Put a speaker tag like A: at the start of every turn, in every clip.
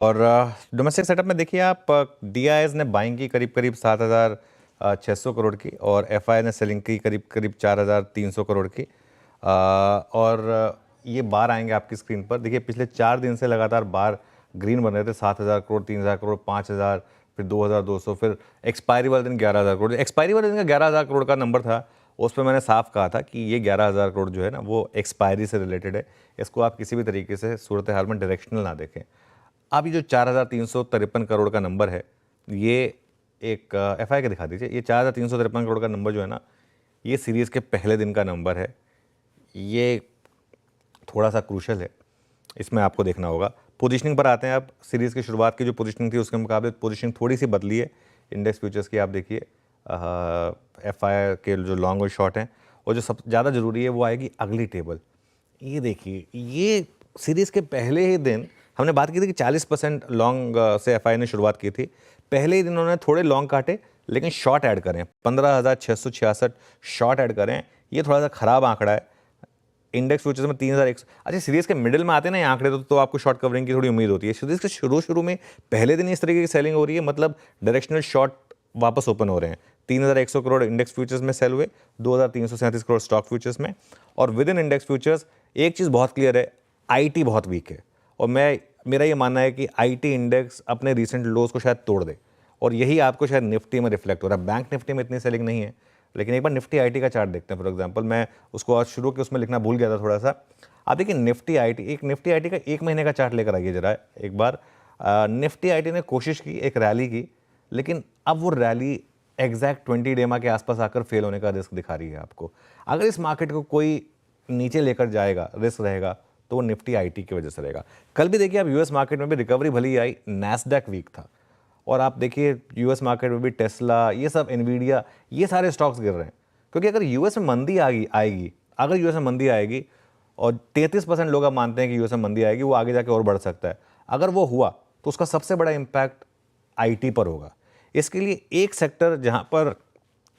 A: और domestic setup में देखिए आप, डीआईएस ने बाइंग की करीब करीब 7,600 करोड़ की, और एफआई ने सेलिंग की करीब करीब 4,300 करोड़ की। और ये बार आएंगे आपकी स्क्रीन पर। देखिए पिछले 4 दिन से लगातार बार ग्रीन बन रहे थे, 7,000 करोड़, 3,000 करोड़, 5,000, फिर 2,200, फिर एक्सपायरी वाले दिन 11,000 करोड़। एक्सपायरी वाले दिन का 11,000 करोड़ का नंबर था, उस पर मैंने साफ कहा था कि ये 11,000 करोड़ जो है ना वो एक्सपायरी से रिलेटेड है। इसको आप किसी भी तरीके से सूरत हाल में डायरेक्शनल ना देखें। अब ये जो 4,353 करोड़ का नंबर है, ये एक एफआई का दिखा दीजिए। ये 4,353 करोड़ का नंबर जो है ना, ये सीरीज़ के पहले दिन का नंबर है। ये थोड़ा सा क्रूशल है, इसमें आपको देखना होगा। पोजीशनिंग पर आते हैं आप। सीरीज़ की शुरुआत की जो पोजीशनिंग थी उसके मुकाबले पोजीशनिंग थोड़ी सी बदली है इंडेक्स फ्यूचर्स की। आप देखिए एफआई के जो लॉन्ग और शॉर्ट हैं, और जो सबसे ज़्यादा ज़रूरी है वो आएगी अगली टेबल। ये देखिए, ये सीरीज़ के पहले ही दिन हमने बात की थी कि 40% लॉन्ग से एफआई ने शुरुआत की थी। पहले ही दिन उन्होंने थोड़े लॉन्ग काटे, लेकिन शॉर्ट ऐड करें, 15,666 शॉर्ट ऐड करें। ये थोड़ा सा ख़राब आंकड़ा है। इंडेक्स फ्यूचर्स में 3,100। अच्छा, सीरीज़ के मिडिल में आते हैं ना ये आंकड़े, तो आपको शॉर्ट कवरिंग की थोड़ी उम्मीद होती है। सीरीज़ के शुरू में पहले दिन इस तरीके की सेलिंग हो रही है, मतलब डायरेक्शनल शॉर्ट वापस ओपन हो रहे हैं। 3,100 करोड़ इंडेक्स फ्यूचर्स में सेल हुए, 2,337 करोड़ स्टॉक फ्यूचर्स में। और विद इन इंडेक्स फ्यूचर्स एक चीज़ बहुत क्लियर है, आईटी बहुत वीक है। और मेरा ये मानना है कि आईटी इंडेक्स अपने रिसेंट लोज को शायद तोड़ दे, और यही आपको शायद निफ्टी में रिफ्लेक्ट हो रहा है। बैंक निफ्टी में इतनी सेलिंग नहीं है, लेकिन एक बार निफ्टी आईटी का चार्ट देखते हैं। फॉर एग्जांपल, मैं उसको आज शुरू के उसमें लिखना भूल गया था थोड़ा सा। आप देखिए निफ्टी आईटी का 1 महीने का चार्ट लेकर आइए जरा एक बार। निफ्टी आईटी ने कोशिश की, एक रैली की, लेकिन अब वो रैली एग्जैक्ट 20 डेमा के आसपास आकर फेल होने का रिस्क दिखा रही है आपको। अगर इस मार्केट को कोई नीचे लेकर जाएगा, रिस्क रहेगा, तो वो निफ्टी आईटी की वजह से रहेगा। कल भी देखिए आप यूएस मार्केट में भी रिकवरी भली आई, नैस्डैक वीक था। और आप देखिए यूएस मार्केट में भी टेस्ला, ये सब, एनवीडिया, ये सारे स्टॉक्स गिर रहे हैं। क्योंकि अगर यूएस में मंदी आएगी, अगर यूएस में मंदी आएगी, और 33% लोग अब मानते हैं कि यूएस में मंदी आएगी, वो आगे जाके और बढ़ सकता है। अगर वो हुआ तो उसका सबसे बड़ा इम्पैक्ट आईटी पर होगा। इसके लिए एक सेक्टर जहां पर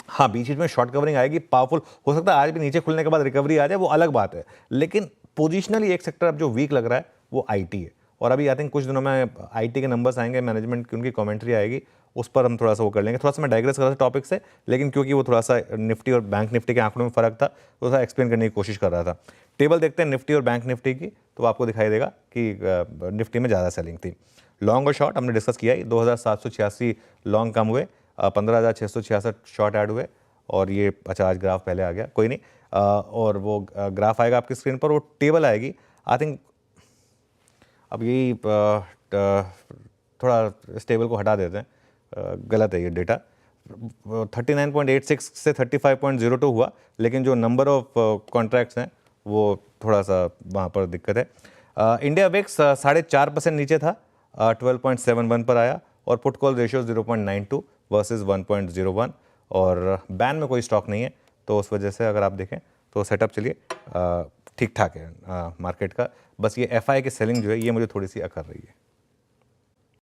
A: हाँ बीच बीच में शॉर्ट कवरिंग आएगी, पावरफुल हो सकता है, आज भी नीचे खुलने के बाद रिकवरी आ जाए, वो अलग बात है। लेकिन पोजिशनली एक सेक्टर अब जो वीक लग रहा है वो आईटी है। और अभी आई थिंक कुछ दिनों में आईटी के नंबर्स आएंगे, मैनेजमेंट की उनकी कमेंट्री आएगी, उस पर हम थोड़ा सा वो कर लेंगे। थोड़ा सा मैं डाइग्रेस कर रहा था टॉपिक से, लेकिन क्योंकि वो थोड़ा सा निफ्टी और बैंक निफ्टी के आंकड़ों में फर्क था, तो थोड़ा एक्सप्लेन करने की कोशिश कर रहा था। टेबल देखते हैं निफ्टी और बैंक निफ्टी की, तो आपको दिखाई देगा कि निफ्टी में ज़्यादा सेलिंग थी। लॉन्ग और शॉर्ट हमने डिस्कस किया ही, 2,786 लॉन्ग कम हुए, 15,666 शॉर्ट ऐड हुए। और ये अच्छा, आज ग्राफ पहले आ गया, कोई नहीं। और वो ग्राफ आएगा आपकी स्क्रीन पर, वो टेबल आएगी आई थिंक। अब यही थोड़ा इस टेबल को हटा देते हैं, गलत है ये डेटा। 39.86 से 35.02 हुआ, लेकिन जो नंबर ऑफ कॉन्ट्रैक्ट्स हैं वो थोड़ा सा वहाँ पर दिक्कत है। इंडिया विक्स 4.5% नीचे था, 12.71 पर आया। और पुट कॉल रेशियो 0.92 वर्सेस 1.01। और बैन में कोई स्टॉक नहीं है, तो उस वजह से अगर आप देखें तो सेटअप चलिए ठीक ठाक है मार्केट का। बस ये एफआई की सेलिंग जो है ये मुझे थोड़ी सी अकर रही है।